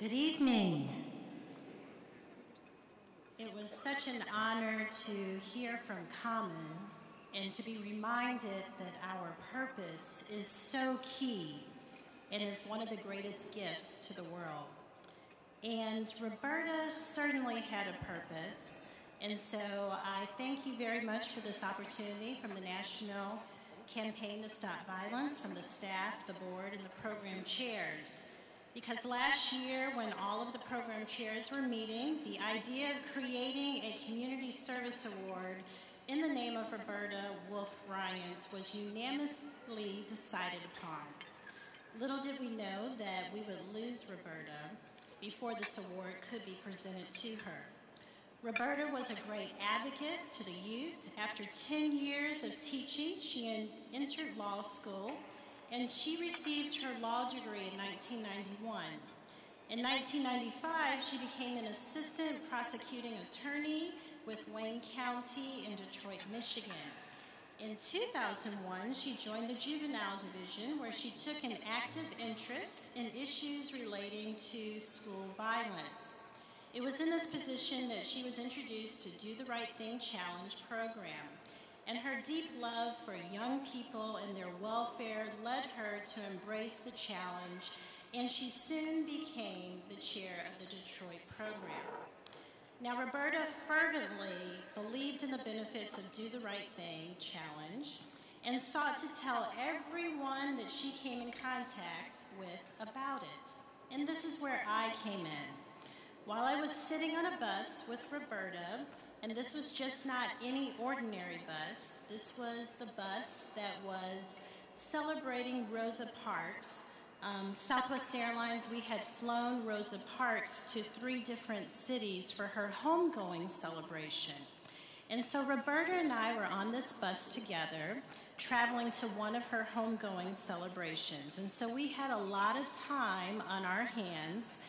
Good evening. It was such an honor to hear from Common and to be reminded that our purpose is so key and is one of the greatest gifts to the world. And Roberta certainly had a purpose, and so I thank you very much for this opportunity from the National Campaign to Stop Violence, from the staff, the board, and the program chairs. Because last year, when all of the program chairs were meeting, the idea of creating a community service award in the name of Roberta Wolfe Bryant was unanimously decided upon. Little did we know that we would lose Roberta before this award could be presented to her. Roberta was a great advocate to the youth. After 10 years of teaching, she entered law school, and she received her law degree in 1991. In 1995, she became an assistant prosecuting attorney with Wayne County in Detroit, Michigan. In 2001, she joined the Juvenile Division, where she took an active interest in issues relating to school violence. It was in this position that she was introduced to Do the Right Thing Challenge program. And her deep love for young people and their welfare led her to embrace the challenge, and she soon became the chair of the Detroit program. Now, Roberta fervently believed in the benefits of Do the Right Thing Challenge and sought to tell everyone that she came in contact with about it. And this is where I came in. While I was sitting on a bus with Roberta, and this was just not any ordinary bus, this was the bus that was celebrating Rosa Parks. Southwest Airlines, we had flown Rosa Parks to 3 different cities for her homegoing celebration. And so Roberta and I were on this bus together, traveling to one of her homegoing celebrations. And so we had a lot of time on our hands,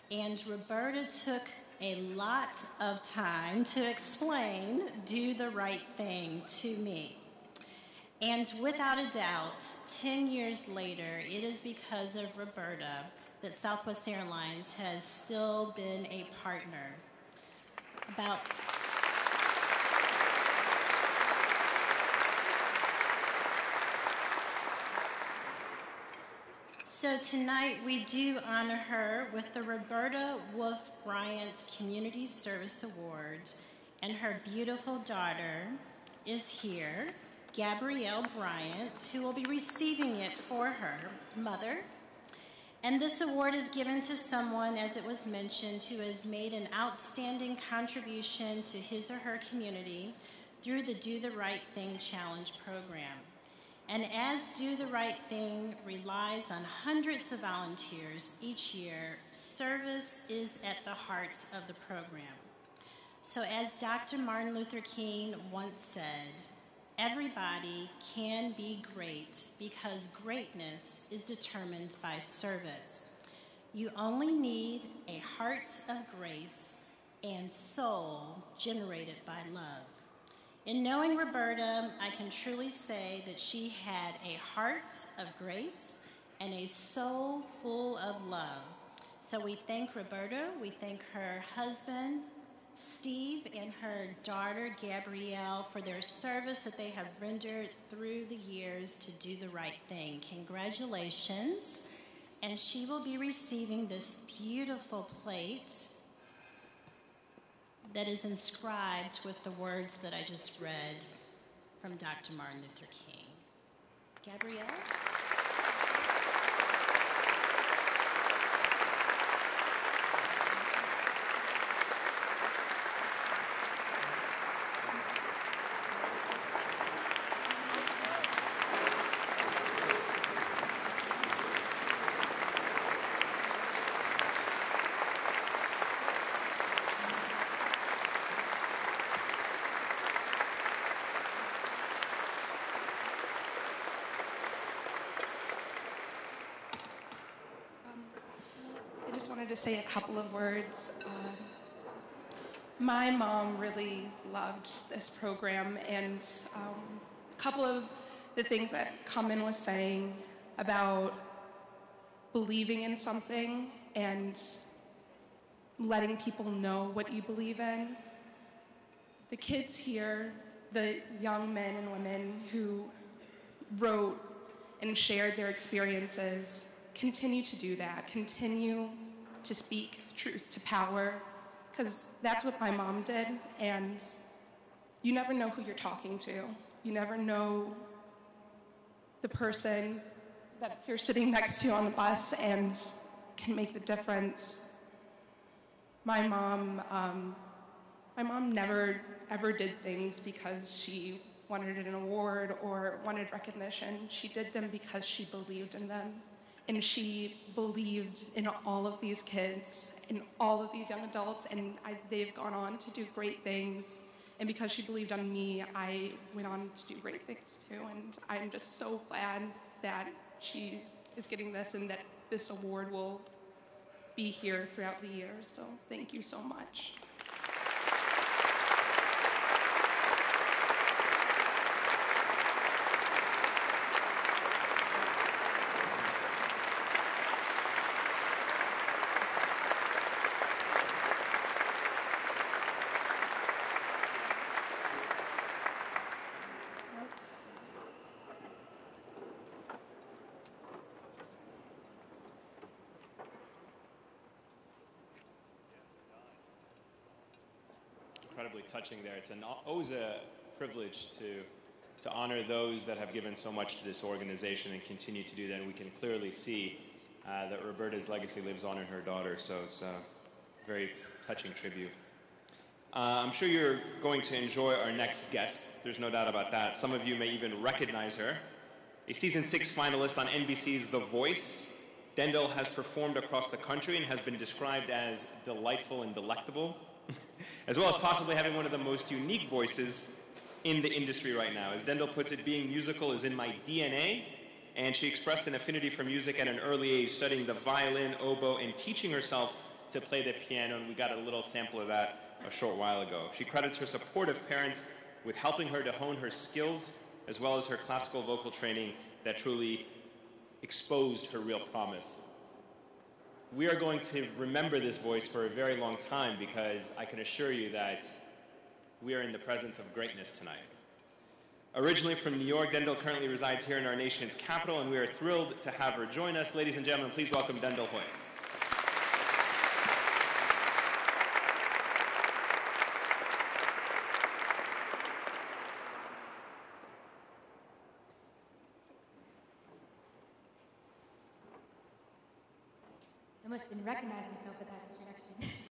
and Roberta took a lot of time to explain Do the Right Thing to me. And without a doubt, 10 years later, it is because of Roberta that Southwest Airlines has still been a partner. So tonight we do honor her with the Roberta Wolfe Bryant Community Service Award, and her beautiful daughter is here, Gabrielle Bryant, who will be receiving it for her mother. And this award is given to someone, as it was mentioned, who has made an outstanding contribution to his or her community through the Do the Right Thing Challenge program. And as Do the Right Thing relies on hundreds of volunteers each year, service is at the heart of the program. So as Dr. Martin Luther King once said, everybody can be great because greatness is determined by service. You only need a heart of grace and soul generated by love. In knowing Roberta, I can truly say that she had a heart of grace and a soul full of love. So we thank Roberta, we thank her husband, Steve, and her daughter, Gabrielle, for their service that they have rendered through the years to Do the Right Thing. Congratulations. And she will be receiving this beautiful plate that is inscribed with the words that I just read from Dr. Martin Luther King. Gabrielle? To say a couple of words. My mom really loved this program, and a couple of the things that Kamen was saying about believing in something and letting people know what you believe in. The kids here, the young men and women who wrote and shared their experiences, continue to do that. Continue to speak truth to power, because that's what my mom did, and you never know who you're talking to. You never know the person that you're sitting next to on the bus and can make the difference. My mom never ever did things because she wanted an award or wanted recognition. She did them because she believed in them. And she believed in all of these kids, in all of these young adults, and they've gone on to do great things. And because she believed in me, I went on to do great things too. And I'm just so glad that she is getting this and that this award will be here throughout the years. So thank you so much. Incredibly touching there. It's always a privilege to honor those that have given so much to this organization and continue to do that. And we can clearly see that Roberta's legacy lives on in her daughter, so it's a very touching tribute. I'm sure you're going to enjoy our next guest. There's no doubt about that. Some of you may even recognize her. A season 6 finalist on NBC's The Voice, Dendel has performed across the country and has been described as delightful and delectable, as well as possibly having one of the most unique voices in the industry right now. As Dendel puts it, being musical is in my DNA, and she expressed an affinity for music at an early age, studying the violin, oboe, and teaching herself to play the piano, and we got a little sample of that a short while ago. She credits her supportive parents with helping her to hone her skills, as well as her classical vocal training that truly exposed her real promise. We are going to remember this voice for a very long time, because I can assure you that we are in the presence of greatness tonight. Originally from New York, Dendel currently resides here in our nation's capital, and we are thrilled to have her join us. Ladies and gentlemen, please welcome Dendel Hoy. I almost didn't recognize myself with that introduction.